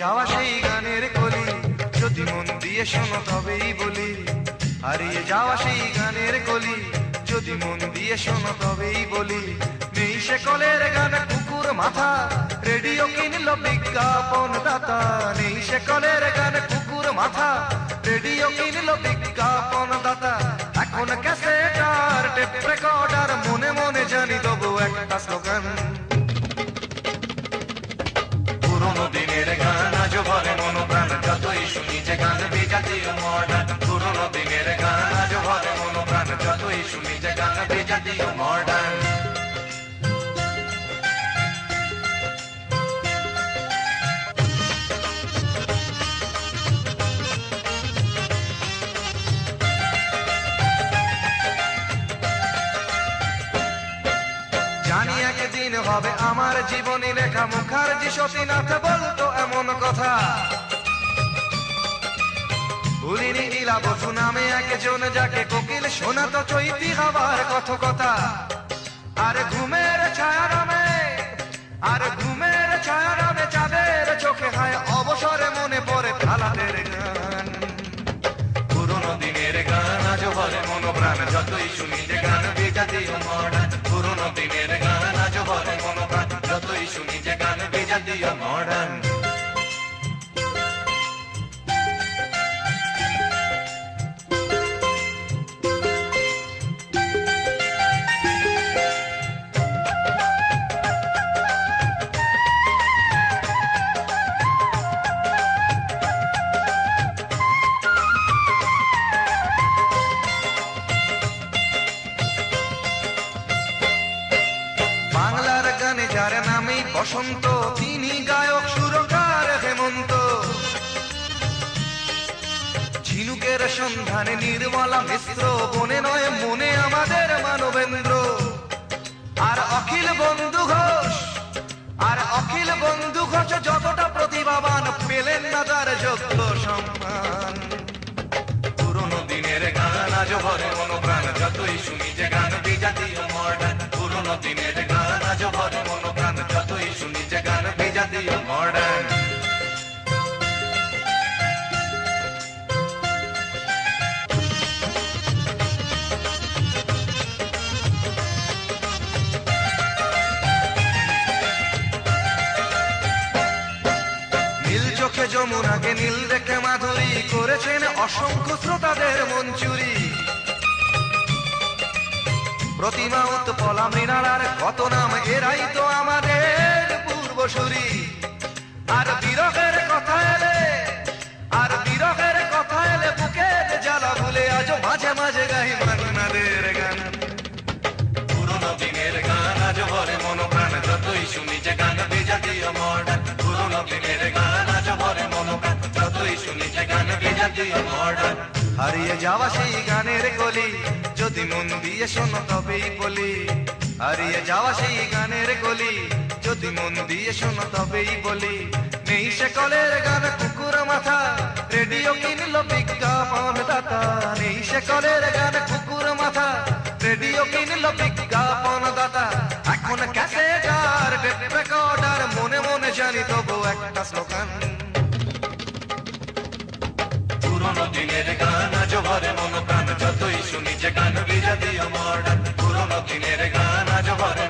যাওয়া সেই গানের কলি যদি মন দিয়ে শোনো তবেই বলি। হারিয়ে যাওয়া সেই গানের কলি যদি মন দিয়ে শোনো তবেই বলি। নেই সে কলের গান কুকুর মাথা, রেডিও কিনল বিজ্ঞাপন দাতা। নেই সে কলের গান কুকুর মাথা, রেডিও কিনল বিজ্ঞাপন দাতা। এখন ক্যাসেট আর টেপ রেকর্ডার, মনে মনে জানি তবু একটা স্লোগান। পুরোনো দিনের গান আজও ভরে মন প্রাণ, যতই শুনি যে গান বিজাতীয় মডার্ন। পুরোনো দিনের গান আজও ভরে মন প্রাণ, যতই শুনি যে গান বিজাতীয় মডার্ন। জানি একদিন হবে আমার জীবনী লেখা, মুখার্জি সতীনাথ বলতো এমন কথা। ভুলিনি ইলা বসু নামে একজন, যাকে কোকিল শোনাতো চৈতি হবার কথকতা। আর ঘুমের ছায়া নামে, আর ঘুমের ছায়া নামে চাঁদের চোখে হয় অবসরে মনে পড়ে ফালাদের গান। পুরোনো দিনের গান আজও ভরে মন প্রাণ, যতই শুনি যে গান বিজাতীয় মডার্ন। পুরোনো দিনের গান আজও ভরে মন প্রাণ, যতই শুনি যে গান বিজাতীয় মডার্ন। বাংলার গানে যার নামেই বসন্ত, তিনি গায়ক সুরকার হেমন্ত। ঝিনুকের সন্ধানে নির্মলা মিশ্র, বনে নয় মনে আমাদের মানবেন্দ্র। আর অখিল বন্ধু ঘোষ, আর অখিল বন্ধু ঘোষ যতটা প্রতিভাবান, পেলেন না তার যোগ্য সম্মান। পুরোনো দিনের গান আজও ভরে মন প্রাণ, যতই শুনি যে গান বিজাতীয় মডার্ন। পুরোনো দিনের গান আজও ভরে মন প্রাণ, যতই শুনি যে গান বিজাতীয় মডার্ন। নীল চোখে যমুনাকে নীল দেখে মাধুরী, করেছেন অসংখ্য শ্রোতাদের মন চুরি। প্রতিমা উৎপলা মৃণালার কত নাম, এরাই তো আমাদের পূর্বসূরি। আর বিরহের কথা এলে, আর বিরহের কথা এলে বুকের জ্বালা ভুলে আজও মাঝে মাঝে গাই মান্নাদের গান। পুরোনো দিনের গান আজও ভরে মন প্রাণ, যতই শুনি যে গান বিজাতীয় মডার্ন। পুরোনো দিনের গান আজও ভরে মন প্রাণ, যতই শুনি যে গান বিজাতীয় মডার্ন। হারিয়ে যাওয়া সেই গানের কলি যদি মন দিয়ে শোনো তবেই বলি। হারিয়ে যাওয়া সেই গানের কলি যদি মন দিয়ে শোনো তবেই বলি। নেই সে কলের গান কুকুর মাথা, রেডিও কিনল বিজ্ঞাপন দাতা। নেই সে কলের গান কুকুর মাথা, রেডিও কিনল বিজ্ঞাপন দাতা। এখন ক্যাসেট আর টেপ রেকর্ডার, মনে মনে জানি তবু একটা স্লোগান। পুরোনো দিনের গান আজও ভরে মন প্রাণ, যতই শুনি যে গান বিজাতীয় মডার্ন। পুরোনো দিনের গান আজও ভরে